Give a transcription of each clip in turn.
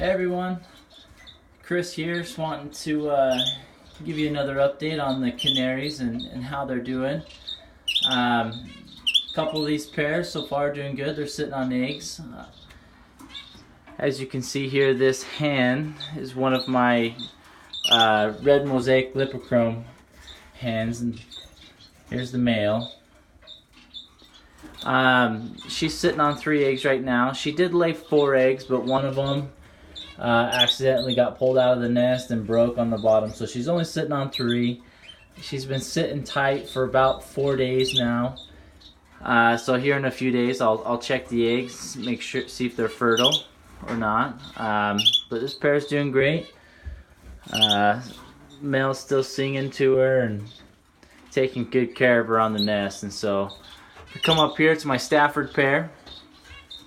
Hey everyone, Chris here, just wanting to give you another update on the Canaries and how they're doing. A couple of these pairs so far are doing good. They're sitting on eggs. As you can see here, this hen is one of my red Mosaic lipochrome hens, and here's the male. She's sitting on 3 eggs right now. She did lay 4 eggs, but one of them accidentally got pulled out of the nest and broke on the bottom, so she's only sitting on 3. She's been sitting tight for about 4 days now. So here in a few days I'll check the eggs, make sure, see if they're fertile or not. But this pair is doing great. Male's still singing to her and taking good care of her on the nest. And so I come up here to my Stafford pair.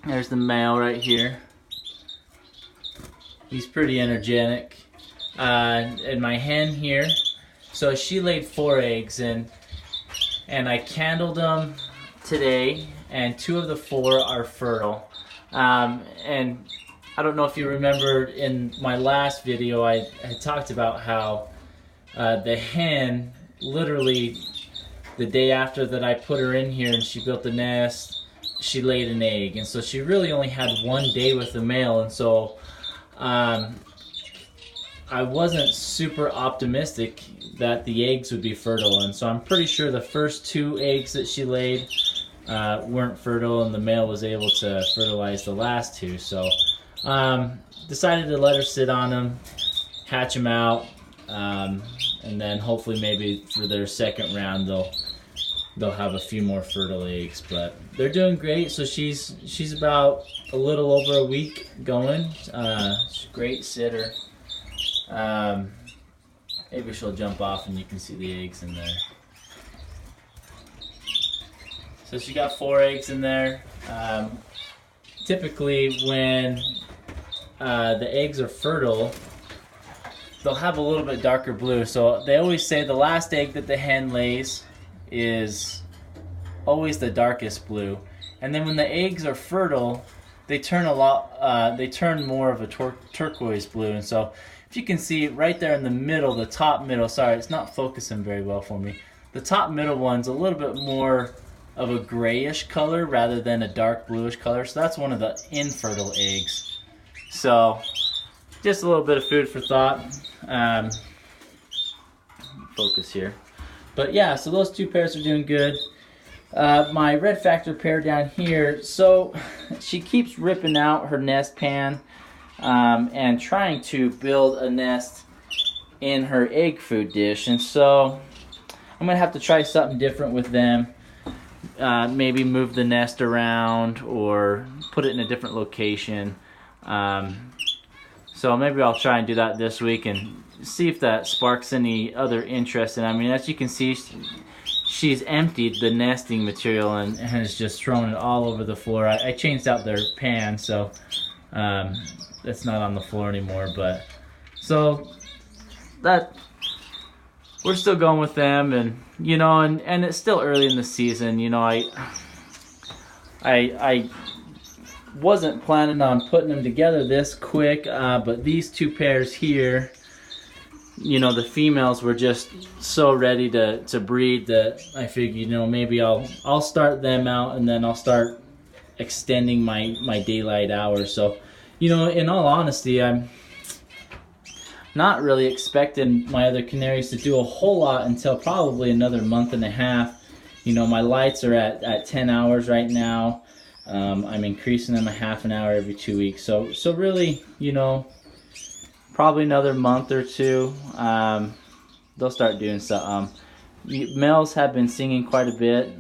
There's the male right here. He's pretty energetic. And my hen here, so she laid 4 eggs, and I candled them today, and 2 of the 4 are fertile. And I don't know if you remember in my last video I had talked about how the hen, literally the day after that I put her in here and she built the nest, she laid an egg. And so she really only had 1 day with the male, and so I wasn't super optimistic that the eggs would be fertile, and so I'm pretty sure the first 2 eggs that she laid weren't fertile, and the male was able to fertilize the last 2. So decided to let her sit on them, hatch them out, and then hopefully maybe for their second round they'll have a few more fertile eggs. But they're doing great. So she's about a little over a week going. She's a great sitter. Maybe she'll jump off and you can see the eggs in there. So she got 4 eggs in there. Typically when the eggs are fertile, they'll have a little bit darker blue. So they always say the last egg that the hen lays is always the darkest blue, and then when the eggs are fertile, they turn more of a turquoise blue. And so if you can see right there in the middle, the top middle, sorry, it's not focusing very well for me. The top middle one's a little bit more of a grayish color rather than a dark bluish color. So that's one of the infertile eggs. So just a little bit of food for thought. Focus here. But yeah, so those 2 pairs are doing good. My red factor pair down here, so she keeps ripping out her nest pan and trying to build a nest in her egg food dish. And so I'm gonna have to try something different with them. Maybe move the nest around or put it in a different location. So maybe I'll try and do that this week and see if that sparks any other interest. And I mean, as you can see, she's emptied the nesting material and has just thrown it all over the floor. I changed out their pan, so it's not on the floor anymore. But so that we're still going with them, and you know, and it's still early in the season. You know, I wasn't planning on putting them together this quick, but these 2 pairs here, you know, the females were just so ready to breed that I figured, you know, maybe I'll start them out, and then I'll start extending my daylight hours. So, you know, in all honesty, I'm not really expecting my other canaries to do a whole lot until probably another month and a half. You know, my lights are at 10 hours right now. I'm increasing them a half an hour every 2 weeks. So really, you know, probably another month or 2, they'll start doing something. Males have been singing quite a bit,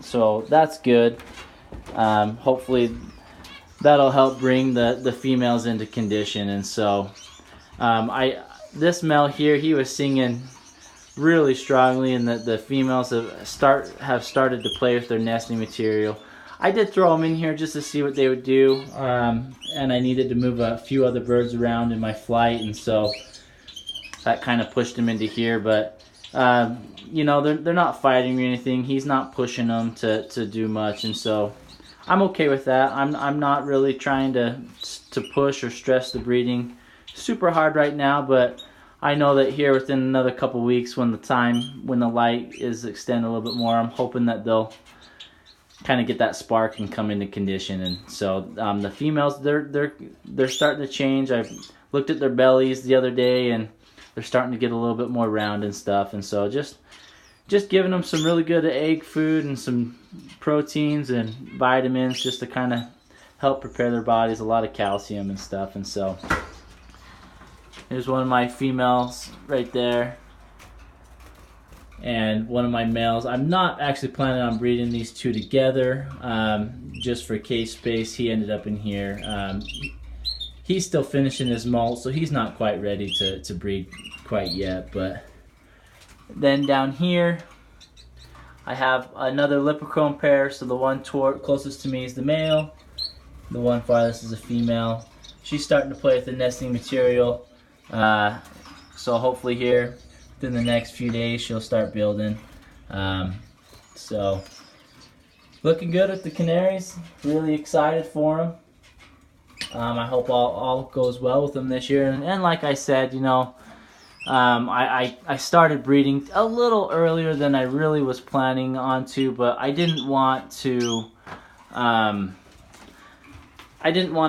so that's good. Hopefully that'll help bring the females into condition. And so this male here, he was singing really strongly, and the females have started to play with their nesting material. I did throw them in here just to see what they would do, and I needed to move a few other birds around in my flight, and so that kind of pushed them into here. But you know, they're not fighting or anything. He's not pushing them to do much, and so I'm okay with that. I'm not really trying to push or stress the breeding super hard right now, but I know that here within another couple weeks, when the light is extended a little bit more, I'm hoping that they'll kind of get that spark and come into condition. And so the females, they're starting to change. I looked at their bellies the other day, and they're starting to get a little bit more round and stuff. And so just giving them some really good egg food and some proteins and vitamins just to kind of help prepare their bodies, a lot of calcium and stuff. And so here's one of my females right there, and one of my males. I'm not actually planning on breeding these two together, just for case space. He ended up in here. He's still finishing his molt, so he's not quite ready to breed quite yet. But then down here, I have another lipochrome pair. So the one closest to me is the male. The one farthest is a female. She's starting to play with the nesting material. So hopefully here, within the next few days, she'll start building. So looking good with the Canaries. Really excited for them. I hope all goes well with them this year. And like I said, you know, I started breeding a little earlier than I really was planning on to, but I didn't want to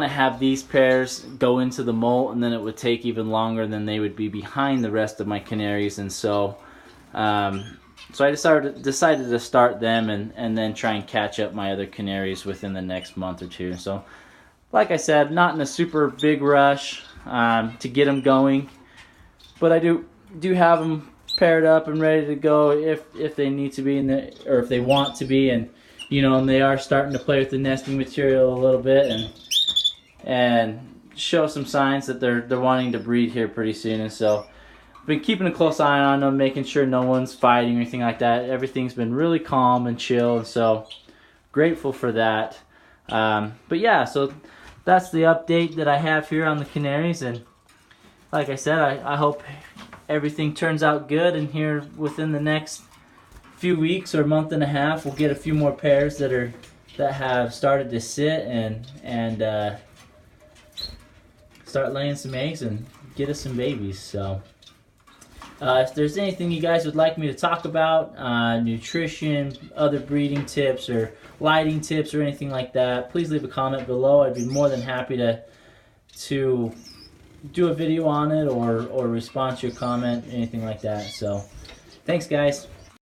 have these pairs go into the molt, and then it would take even longer than they would be behind the rest of my Canaries. And so so I decided to start them and then try and catch up my other Canaries within the next month or two. So like I said, not in a super big rush to get them going, but I do have them paired up and ready to go if they need to be or if they want to be. And you know, and they are starting to play with the nesting material a little bit and show some signs that they're wanting to breed here pretty soon. And so I've been keeping a close eye on them, making sure no one's fighting or anything like that. Everything's been really calm and chill, and so grateful for that. But yeah, so that's the update that I have here on the Canaries. And like I said, I hope everything turns out good, and here within the next few weeks or month and a half, we'll get a few more pairs that have started to sit and start laying some eggs and get us some babies. So if there's anything you guys would like me to talk about, nutrition, other breeding tips, or lighting tips, or anything like that, please leave a comment below. I'd be more than happy to do a video on it or respond to your comment, anything like that. So thanks, guys.